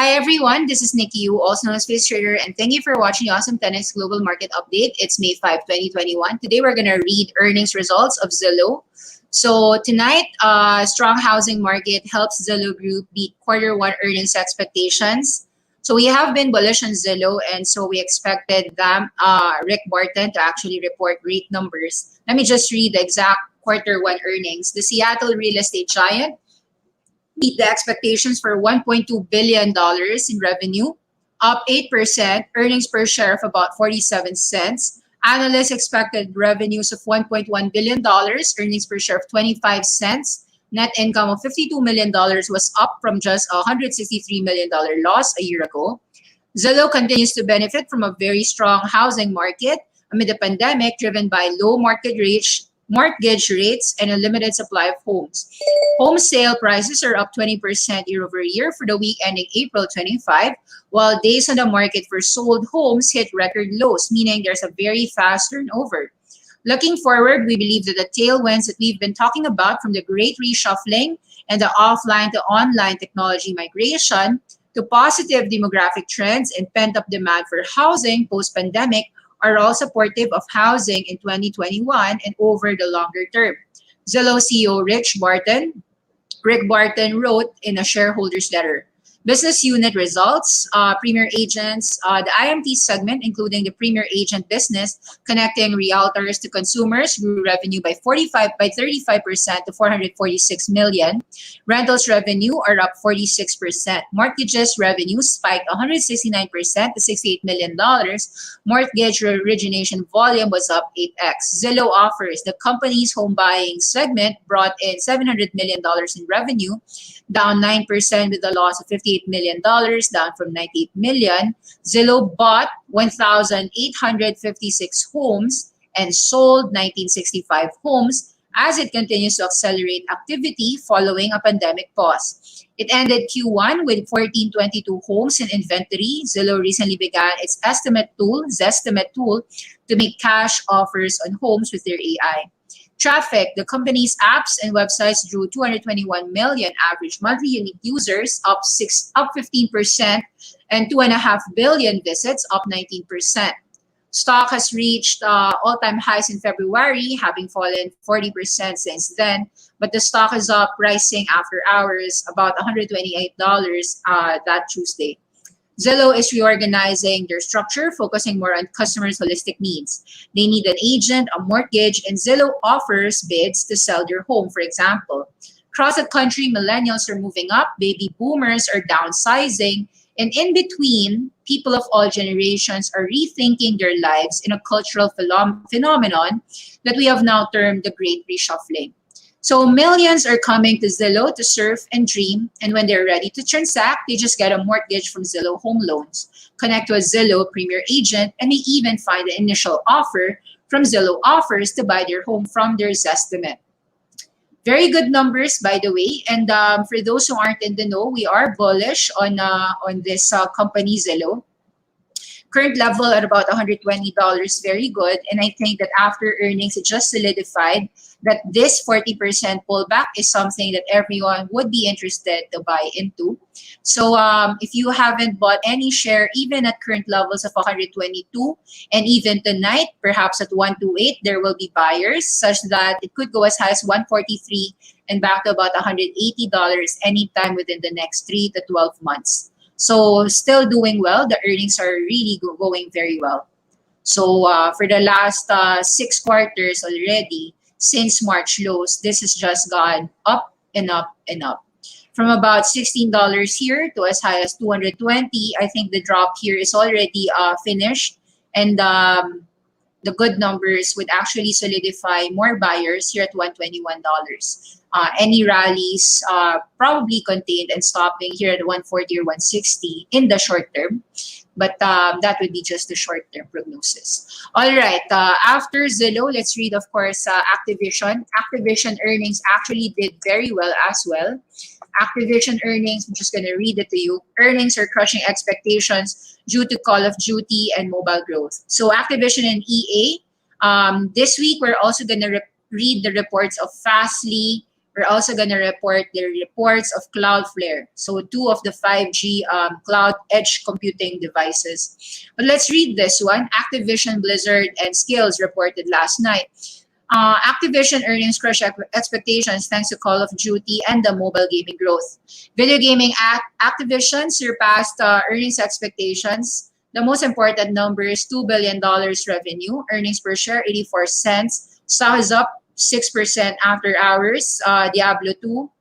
Hi everyone, this is Nikki Yu, also known as Face Trader, and thank you for watching the Awesome10X Global Market Update. It's May 5, 2021. Today we're going to read earnings results of Zillow. So tonight, strong housing market helps Zillow Group beat Q1 earnings expectations. So we have been bullish on Zillow, and so we expected them, Rick Barton, to actually report great numbers. Let me just read the exact Q1 earnings. The Seattle real estate giant beat the expectations for $1.2 billion in revenue, up 8%, earnings per share of about 47 cents. Analysts expected revenues of $1.1 billion, earnings per share of 25 cents. Net income of $52 million was up from just a $163 million loss a year ago. Zillow continues to benefit from a very strong housing market amid the pandemic driven by low mortgage rates and a limited supply of homes. Home sale prices are up 20% year over year for the week ending April 25, while days on the market for sold homes hit record lows, meaning there's a very fast turnover. Looking forward, we believe that the tailwinds that we've been talking about, from the great reshuffling and the offline to online technology migration to positive demographic trends and pent-up demand for housing post-pandemic, are all supportive of housing in 2021 and over the longer term. Zillow CEO Rick Barton wrote in a shareholders letter, business unit results, Premier Agents, the IMT segment, including the Premier Agent business, connecting realtors to consumers, grew revenue by 35% to 446 million. Rentals revenue are up 46%. Mortgages revenue spiked 169% to $68 million. Mortgage origination volume was up 8x. Zillow Offers, the company's home buying segment, brought in $700 million in revenue, down 9% with a loss of $58 million, down from $98 million. Zillow bought 1,856 homes and sold 1,965 homes as it continues to accelerate activity following a pandemic pause. It ended Q1 with 1,422 homes in inventory. Zillow recently began its Zestimate tool to make cash offers on homes with their AI. Traffic, the company's apps and websites drew 221 million average monthly unique users, up 15%, and 2.5 billion visits, up 19%. Stock has reached all-time highs in February, having fallen 40% since then, but the stock is up, rising after hours, about $128 that Tuesday. Zillow is reorganizing their structure, focusing more on customers' holistic needs. They need an agent, a mortgage, and Zillow offers bids to sell their home, for example. Across the country, millennials are moving up, baby boomers are downsizing, and in between, people of all generations are rethinking their lives in a cultural phenomenon that we have now termed the Great Reshuffling. So millions are coming to Zillow to surf and dream, and when they're ready to transact, they just get a mortgage from Zillow Home Loans, connect to a Zillow Premier Agent, and may even find the initial offer from Zillow Offers to buy their home from their Zestimate. Very good numbers, by the way, and for those who aren't in the know, we are bullish on this company, Zillow. Current level at about $120, very good. And I think that after earnings, it just solidified that this 40% pullback is something that everyone would be interested to buy into. So if you haven't bought any share, even at current levels of 122, and even tonight, perhaps at 128, there will be buyers, such that it could go as high as 143 and back to about $180 anytime within the next 3 to 12 months. So still doing well. The earnings are really going very well. So for the last 6 quarters already, since March lows, this has just gone up and up and up. From about $16 here to as high as 220, I think the drop here is already finished. And the good numbers would actually solidify more buyers here at $121. Any rallies probably contained and stopping here at 140 or 160 in the short term. But that would be just the short-term prognosis. All right, after Zillow, let's read, of course, Activision. Activision earnings actually did very well as well. Activision earnings, I'm just going to read it to you. Earnings are crushing expectations due to Call of Duty and mobile growth. So Activision and EA, this week we're also going to read the reports of Fastly, We're also going to report the reports of Cloudflare. So 2 of the 5G cloud edge computing devices. But let's read this one. Activision, Blizzard, and Skills reported last night. Activision earnings crushed expectations thanks to Call of Duty and the mobile gaming growth. Video gaming Activision surpassed earnings expectations. The most important number is $2 billion revenue, earnings per share 84 cents. Stock is up 6% after hours. Diablo 2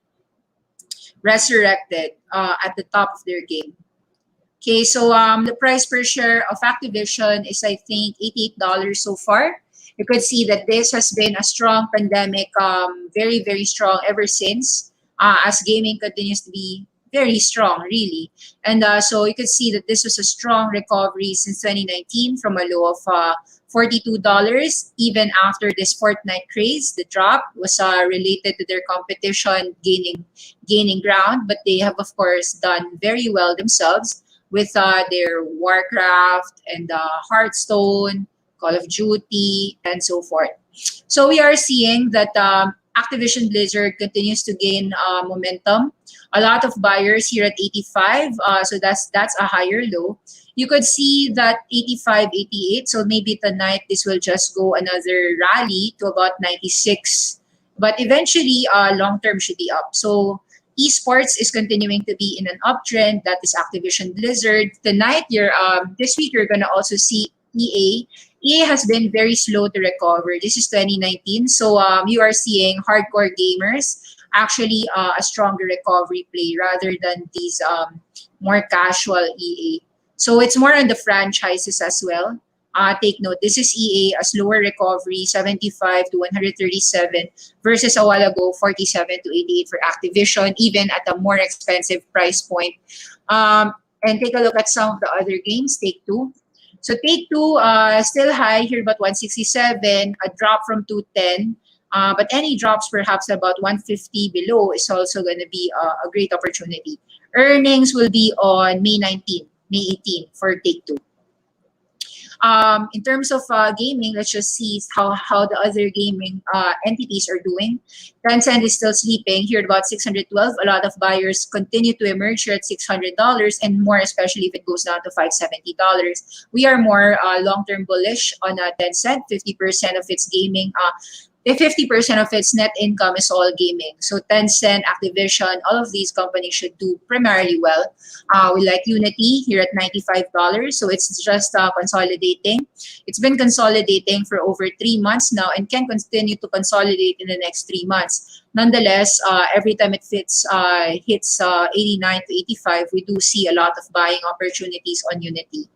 resurrected at the top of their game. Okay, so the price per share of Activision is, I think, $88 so far. You could see that this has been a strong pandemic, very, very strong ever since, as gaming continues to be very strong, really. And so you could see that this was a strong recovery since 2019 from a low of $42. Even after this Fortnite craze, the drop was related to their competition gaining ground, but they have, of course, done very well themselves with their Warcraft and Hearthstone, Call of Duty, and so forth. So we are seeing that Activision Blizzard continues to gain momentum. A lot of buyers here at 85, so that's a higher low. You could see that 85, 88, so maybe tonight this will just go another rally to about 96. But eventually, long-term should be up. So esports is continuing to be in an uptrend. That is Activision Blizzard. Tonight, this week, you're going to also see EA. EA has been very slow to recover. This is 2019. So you are seeing hardcore gamers actually a stronger recovery play rather than these more casual EA. So it's more on the franchises as well. Take note, this is EA, a slower recovery, 75 to 137 versus a while ago, 47 to 88 for Activision, even at a more expensive price point. And take a look at some of the other games. Take-Two. So Take-Two still high here, about 167, a drop from 210. But any drops perhaps about 150 below is also going to be a great opportunity. Earnings will be on May 19, May 18 for Take-Two. In terms of gaming, let's just see how the other gaming entities are doing. Tencent is still sleeping here at about 612. A lot of buyers continue to emerge here at $600 and more, especially if it goes down to $570. We are more long-term bullish on Tencent. 50% of its gaming 50% of its net income is all gaming. So Tencent, Activision, all of these companies should do primarily well. We like Unity here at $95. So it's just consolidating. It's been consolidating for over 3 months now and can continue to consolidate in the next 3 months. Nonetheless, every time it hits 89 to 85, we do see a lot of buying opportunities on Unity.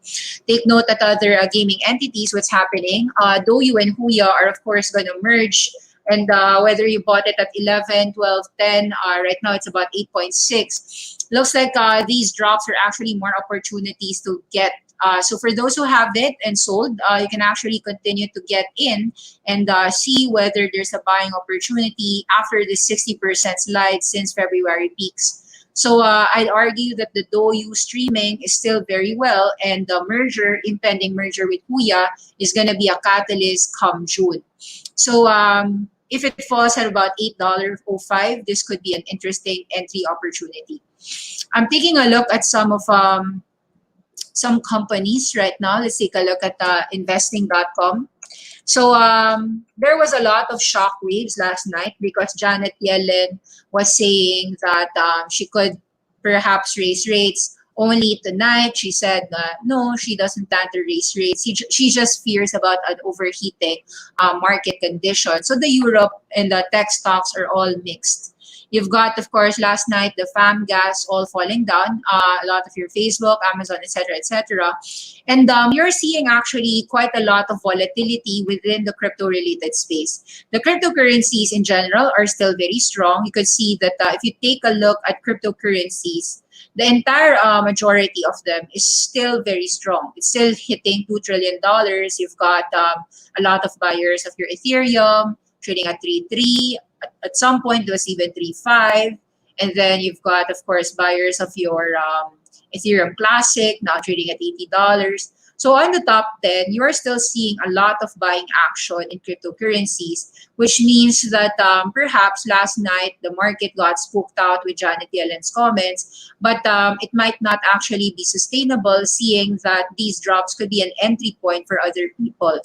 Take note that other gaming entities, what's happening. Douyu and Huya are, of course, going to merge. And whether you bought it at 11, 12, 10, right now it's about 8.6. Looks like these drops are actually more opportunities to get. So for those who have it and sold, you can actually continue to get in and see whether there's a buying opportunity after the 60% slide since February peaks. So I'd argue that the Douyu streaming is still very well, and the impending merger with Huya is going to be a catalyst come June. So if it falls at about $8.05, this could be an interesting entry opportunity. I'm taking a look at some of some companies right now. Let's take a look at investing.com. So there was a lot of shockwaves last night because Janet Yellen was saying that she could perhaps raise rates only tonight. She said no, she doesn't plan to raise rates. She just fears about an overheating market condition. So the Europe and the tech stocks are all mixed. You've got, of course, last night, the FAM gas all falling down, a lot of your Facebook, Amazon, etc., etc. And you're seeing actually quite a lot of volatility within the crypto-related space. The cryptocurrencies in general are still very strong. You could see that if you take a look at cryptocurrencies, the entire majority of them is still very strong. It's still hitting $2 trillion. You've got a lot of buyers of your Ethereum trading at 3.3. At some point, it was even 3.5. And then you've got, of course, buyers of your Ethereum Classic now trading at $80. So on the top 10, you are still seeing a lot of buying action in cryptocurrencies, which means that perhaps last night the market got spooked out with Janet Yellen's comments, but it might not actually be sustainable, seeing that these drops could be an entry point for other people.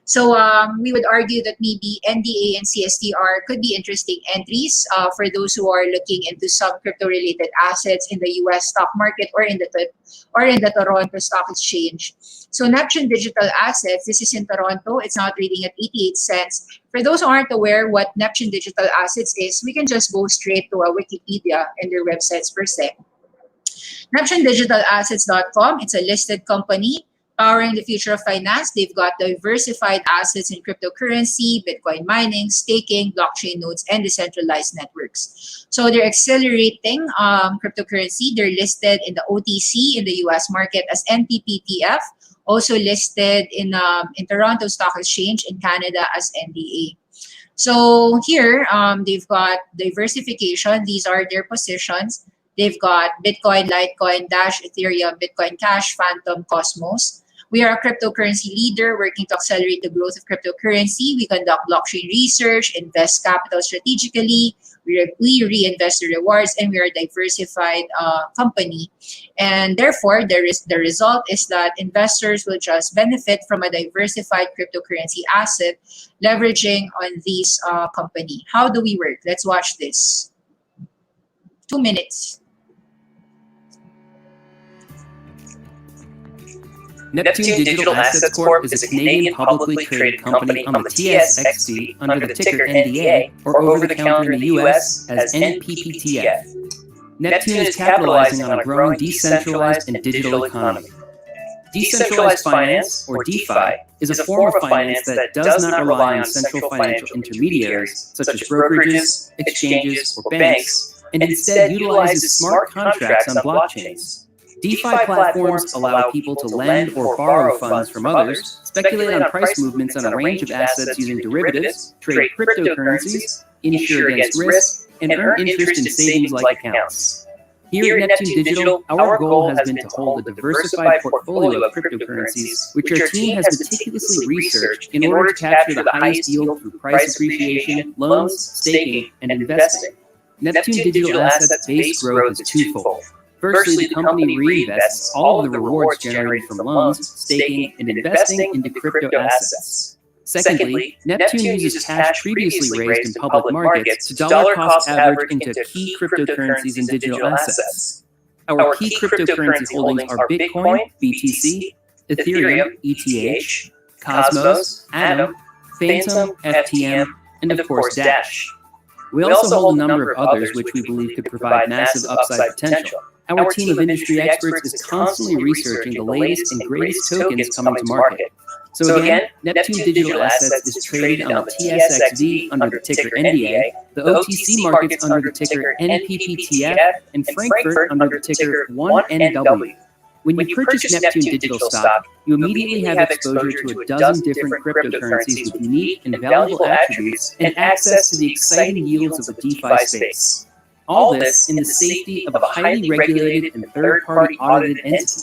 So we would argue that maybe NDA and CSTR could be interesting entries for those who are looking into some crypto-related assets in the U.S. stock market or in the Toronto Stock Exchange. So Neptune Digital Assets, this is in Toronto. It's now trading at 88 cents. For those who aren't aware what Neptune Digital Assets is, we can just go straight to a Wikipedia and their websites per se. NeptuneDigitalAssets.com, it's a listed company powering the future of finance. They've got diversified assets in cryptocurrency, Bitcoin mining, staking, blockchain nodes, and decentralized networks. So they're accelerating cryptocurrency. They're listed in the OTC in the US market as NPPTF, also listed in Toronto Stock Exchange in Canada as NDA. So here, they've got diversification. These are their positions. They've got Bitcoin, Litecoin, Dash, Ethereum, Bitcoin Cash, Phantom, Cosmos. We are a cryptocurrency leader working to accelerate the growth of cryptocurrency. We conduct blockchain research, invest capital strategically, we reinvest the rewards, and we are a diversified company. And therefore, the result is that investors will just benefit from a diversified cryptocurrency asset leveraging on this company. How do we work? Let's watch this. 2 minutes. Neptune Digital Assets Corp is a Canadian publicly traded company on the TSXV under the ticker NDA or over-the-counter in the US as NPPTF. Neptune is capitalizing on a growing decentralized and digital economy. Decentralized finance, or DeFi, is a form of finance that does not rely on central financial intermediaries such as brokerages, exchanges, or banks, and instead utilizes smart contracts on blockchains. DeFi platforms allow people to lend or borrow funds from others, speculate on price movements on a range of assets using derivatives, trade cryptocurrencies, insure against risk, and earn interest in savings-like accounts. Here at Neptune Digital, our goal has been to hold a diversified portfolio of cryptocurrencies, which our team has meticulously researched in order to capture the highest yield through price appreciation, loans, staking, and investing. Neptune Digital Assets' base growth is twofold. Firstly, the company reinvests all of the rewards generated from loans, staking, and investing into crypto assets. Secondly, Neptune uses cash previously raised in public markets to dollar-cost average into key cryptocurrencies and digital assets. Our key cryptocurrency holdings are Bitcoin, BTC, Ethereum, ETH, Cosmos, Atom, Phantom, FTM, and of course Dash. We also hold a number of others which we believe could provide massive upside potential. Our team of industry experts is constantly researching the latest and greatest tokens coming to market. So again, Neptune Digital Assets is traded on the TSXV under the ticker NDA, the OTC markets under the ticker NPPTF, and Frankfurt under the ticker 1NW. When you purchase Neptune Digital stock, you immediately have exposure to a dozen different cryptocurrencies with unique and valuable attributes and access to the exciting yields of the DeFi space. All this in the safety of a highly regulated and third-party audited entity.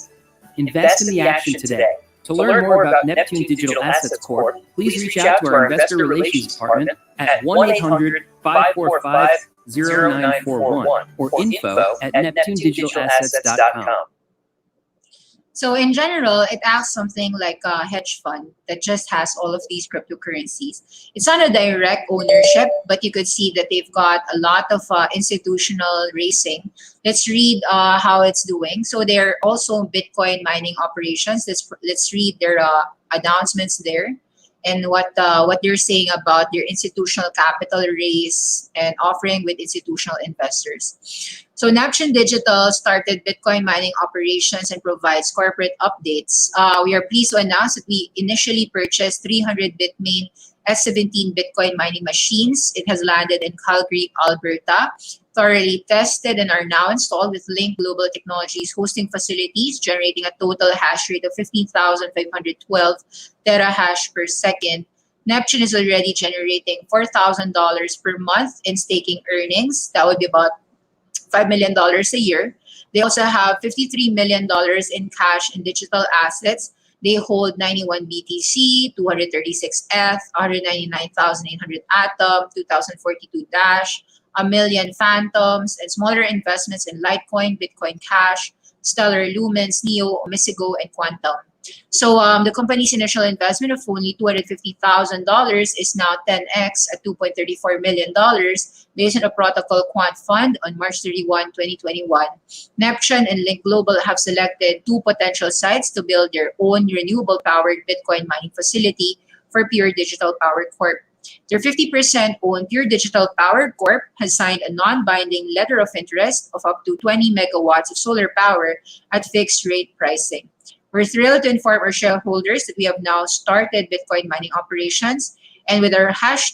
Invest in the action today. To learn more about Neptune Digital Assets Corp, please reach out to our Investor Relations Department at 1-800-545-0941 or info@neptunedigital.com. So in general, it acts something like a hedge fund that just has all of these cryptocurrencies. It's not a direct ownership, but you could see that they've got a lot of institutional raising. Let's read how it's doing. So they're also Bitcoin mining operations. Let's read their announcements there and what they're saying about their institutional capital raise and offering with institutional investors. So Neptune Digital started Bitcoin mining operations and provides corporate updates. We are pleased to announce that we initially purchased 300 Bitmain S17 Bitcoin mining machines. It has landed in Calgary, Alberta, thoroughly tested, and are now installed with Link Global Technologies hosting facilities, generating a total hash rate of 15,512 terahash per second. Neptune is already generating $4,000 per month in staking earnings. That would be about $5 million a year. They also have $53 million in cash and digital assets. They hold 91 BTC, 236 ETH, 199,800 Atom, 2042 Dash, a million Phantoms, and smaller investments in Litecoin, Bitcoin Cash, Stellar Lumens, Neo, Omisigo, and Quantum. So the company's initial investment of only $250,000 is now 10x at $2.34 million based on a protocol quant fund on March 31, 2021. Neptune and Link Global have selected two potential sites to build their own renewable-powered Bitcoin mining facility for Pure Digital Power Corp. Their 50% owned Pure Digital Power Corp has signed a non-binding letter of interest of up to 20 megawatts of solar power at fixed rate pricing. We're thrilled to inform our shareholders that we have now started Bitcoin mining operations, and with our hash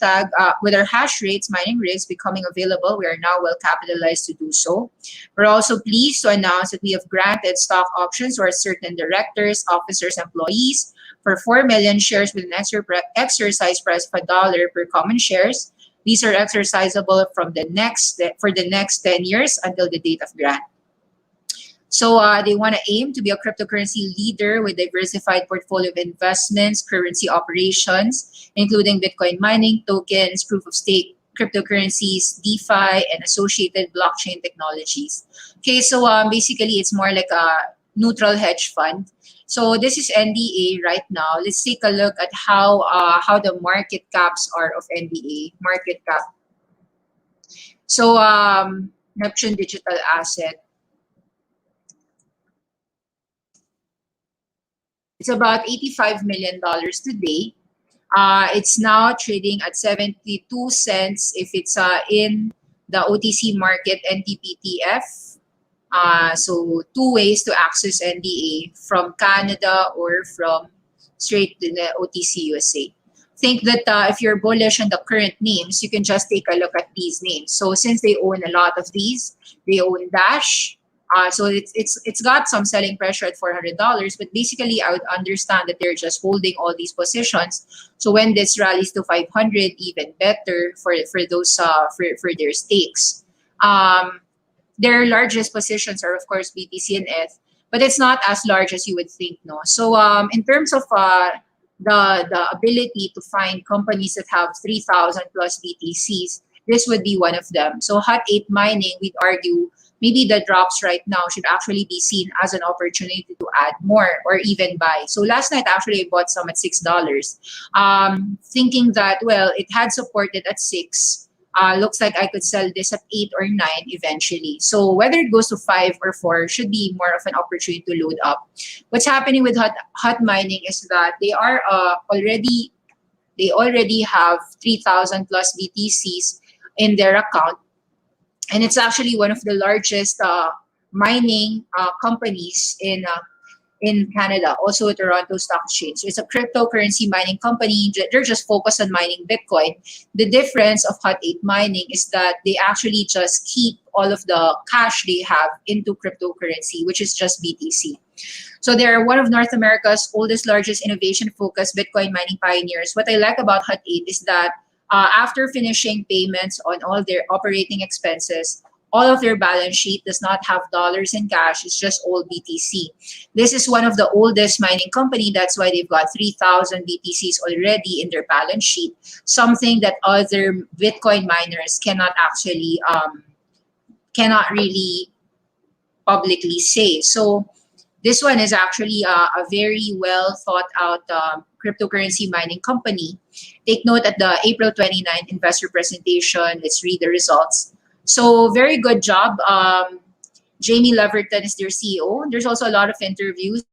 rates mining rigs becoming available, we are now well capitalized to do so. We're also pleased to announce that we have granted stock options to our certain directors, officers, employees for 4 million shares with an exercise price of $1 per common shares. These are exercisable for the next 10 years until the date of grant. So they want to aim to be a cryptocurrency leader with diversified portfolio of investments, currency operations, including Bitcoin mining, tokens, proof of stake, cryptocurrencies, DeFi, and associated blockchain technologies. Okay, so basically it's more like a neutral hedge fund. So this is NDA right now. Let's take a look at how the market caps are of NDA market cap. So Neptune Digital Asset. It's about $85 million today. It's now trading at 72 cents if it's in the OTC market NTPTF. So two ways to access NDA, from Canada or from straight to the OTC USA. Think that if you're bullish on the current names, you can just take a look at these names. So since they own a lot of these, they own Dash. So it's got some selling pressure at $400, but basically I would understand that they're just holding all these positions. So when this rallies to 500, even better for those for their stakes. Their largest positions are of course BTC and ETH, but it's not as large as you would think, no. So in terms of the ability to find companies that have 3,000 plus BTCs, this would be one of them. So Hut 8 mining, we'd argue, maybe the drops right now should actually be seen as an opportunity to add more or even buy. So last night, actually, I bought some at $6, thinking that, well, it had supported at 6. Looks like I could sell this at 8 or 9 eventually. So whether it goes to 5 or 4 should be more of an opportunity to load up. What's happening with Hut mining is that they are already have 3,000 plus BTCs in their account. And it's actually one of the largest mining companies in Canada, also a Toronto Stock Exchange. So it's a cryptocurrency mining company. They're just focused on mining Bitcoin. The difference of Hut 8 mining is that they actually just keep all of the cash they have into cryptocurrency, which is just BTC. So they're one of North America's oldest, largest innovation-focused Bitcoin mining pioneers. What I like about Hut 8 is that after finishing payments on all their operating expenses, all of their balance sheet does not have dollars in cash. It's just all BTC. This is one of the oldest mining company. That's why they've got 3,000 BTCs already in their balance sheet, something that other Bitcoin miners cannot actually, cannot really publicly say. So this one is actually a very well thought out cryptocurrency mining company. Take note at the April 29th investor presentation. Let's read the results. So very good job. Jamie Leverton is their CEO. There's also a lot of interviews.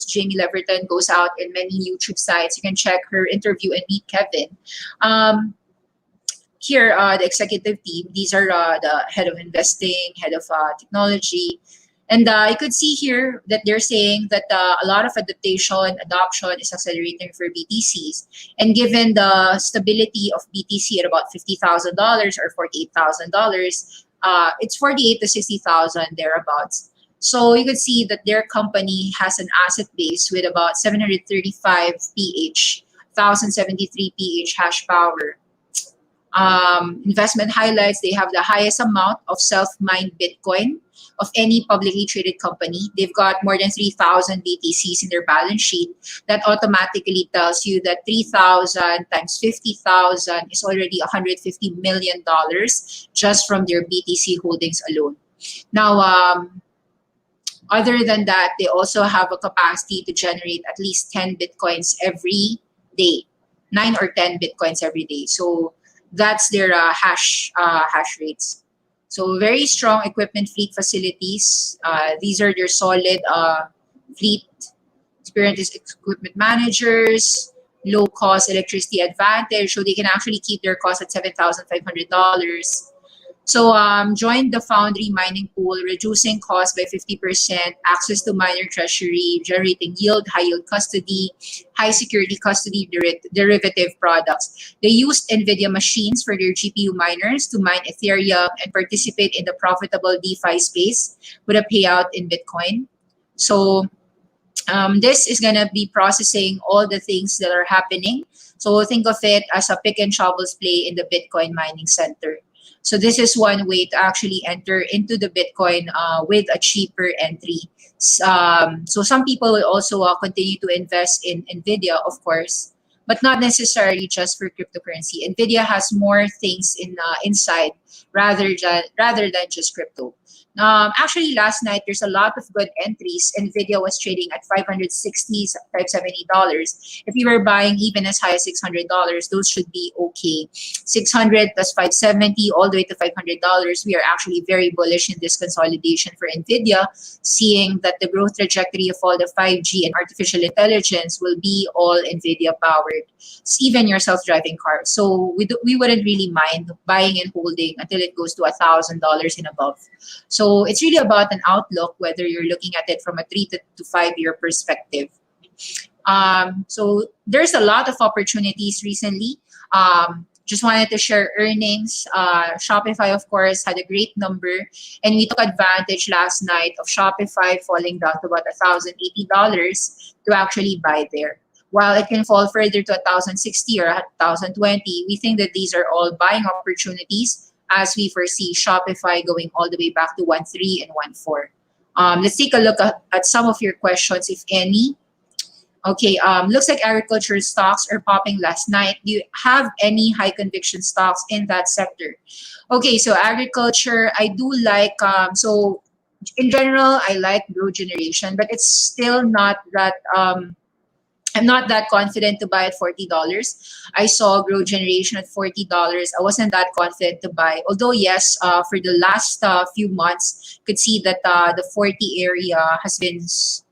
Jamie Leverton goes out in many YouTube sites. You can check her interview and meet Kevin. Here, the executive team. These are the head of investing, head of technology. And you could see here that they're saying that a lot of adoption is accelerating for BTCs. And given the stability of BTC at about $50,000 or $48,000, it's 48 to 60,000 thereabouts. So you could see that their company has an asset base with about 735 PH, 1,073 PH hash power. Investment highlights, they have the highest amount of self-mined Bitcoin of any publicly traded company. They've got more than 3,000 BTCs in their balance sheet. That automatically tells you that 3,000 times 50,000 is already $150 million just from their BTC holdings alone. Now, other than that, they also have a capacity to generate at least 10 Bitcoins every day, 9 or 10 Bitcoins every day. So that's their hash rates. So very strong equipment fleet facilities. These are their solid fleet experienced equipment managers, low cost electricity advantage. So they can actually keep their cost at $7,500. So join the Foundry mining pool, reducing cost by 50%, access to miner treasury, generating yield, high yield custody, high security custody derivative products. They used NVIDIA machines for their GPU miners to mine Ethereum and participate in the profitable DeFi space with a payout in Bitcoin. So this is going to be processing all the things that are happening. So think of it as a pick and shovels play in the Bitcoin mining center. So this is one way to actually enter into the Bitcoin with a cheaper entry. So some people will also continue to invest in NVIDIA, of course, but not necessarily just for cryptocurrency. NVIDIA has more things inside rather than just crypto. Actually, last night, there's a lot of good entries. NVIDIA was trading at $560, $570. If you were buying even as high as $600, those should be okay. 600 plus 570 all the way to $500. We are actually very bullish in this consolidation for NVIDIA, seeing that the growth trajectory of all the 5G and artificial intelligence will be all NVIDIA powered, even your self-driving car. So we wouldn't really mind buying and holding until it goes to $1,000 and above. So it's really about an outlook, whether you're looking at it from a 3 to 5 year perspective. So there's a lot of opportunities recently. Just wanted to share earnings. Shopify, of course, had a great number, and we took advantage last night of Shopify falling down to about $1,080 to actually buy there. While it can fall further to $1,060 or $1,020, we think that these are all buying opportunities as we foresee Shopify going all the way back to 1.3 and 1.4. Let's take a look at some of your questions, if any. Okay, looks like agriculture stocks are popping last night. Do you have any high conviction stocks in that sector? Okay, so agriculture, I do like, so in general, I like growth generation, but it's still not that, I'm not that confident to buy at $40. I saw growth generation at $40. I wasn't that confident to buy. Although, yes, for the last few months, could see that the 40 area has been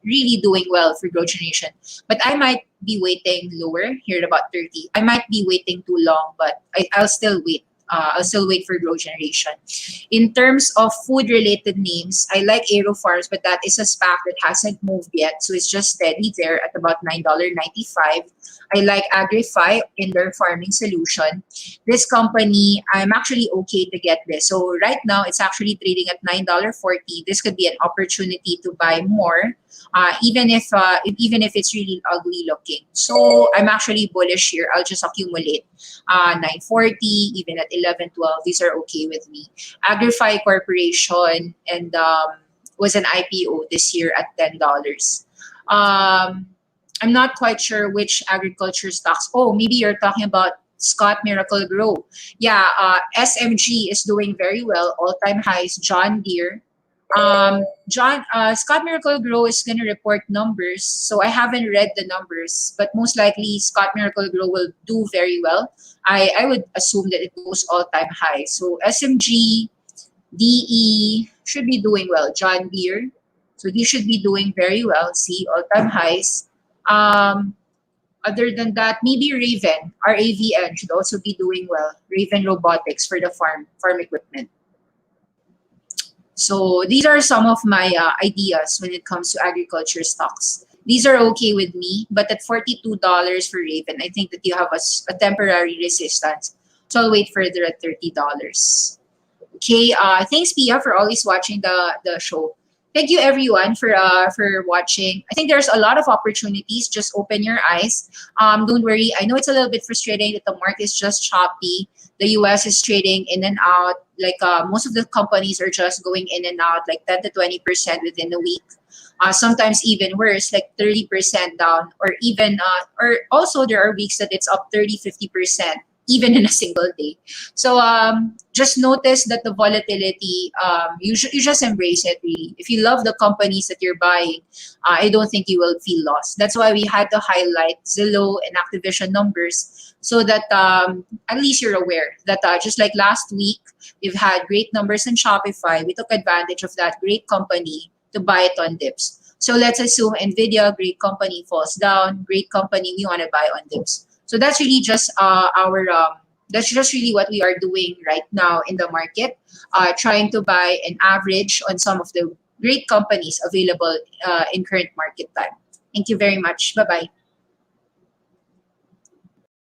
really doing well for growth generation. But I might be waiting lower here at about 30. I might be waiting too long, but I'll still wait. I'll still wait for growth generation. In terms of food-related names, I like Aero Farms, but that is a SPAC that hasn't moved yet. So it's just steady there at about $9.95. I like AgriFi in their farming solution. This company, I'm actually okay to get this. So right now, it's actually trading at $9.40. This could be an opportunity to buy more, even if it's really ugly looking. So I'm actually bullish here. I'll just accumulate 940, even at 1112. These are okay with me. AgriFi Corporation and was an IPO this year at $10. I'm not quite sure which agriculture stocks. Oh, maybe you're talking about Scott Miracle Grow. Yeah, SMG is doing very well. All-time highs. John Deere. Scott Miracle Grow is going to report numbers, so I haven't read the numbers, but most likely Scott Miracle Grow will do very well. I would assume that it goes all-time high. So SMG, DE should be doing well. John Deere, so he should be doing very well. See, all-time highs. Other than that, maybe Raven, RAVN should also be doing well. Raven Robotics for the farm equipment. So these are some of my ideas when it comes to agriculture stocks. These are okay with me, but at $42 for Raven, I think that you have a temporary resistance. So I'll wait further at $30. Okay, thanks Pia for always watching the show. Thank you everyone for watching. I think there's a lot of opportunities. Just open your eyes. Don't worry. I know it's a little bit frustrating that the market is just choppy. The US is trading in and out. Like most of the companies are just going in and out, like 10 to 20% within a week. Sometimes even worse, like 30% down, or even or also there are weeks that it's up 30, 50%, even in a single day. So just notice that the volatility, you just embrace it really. If you love the companies that you're buying, I don't think you will feel lost. That's why we had to highlight Zillow and Activision numbers so that at least you're aware that just like last week, we've had great numbers in Shopify. We took advantage of that great company to buy it on dips. So let's assume Nvidia, great company, falls down. Great company, we want to buy on dips. So that's really just our that's just really what we are doing right now in the market, trying to buy an average on some of the great companies available in current market time. Thank you very much. Bye bye.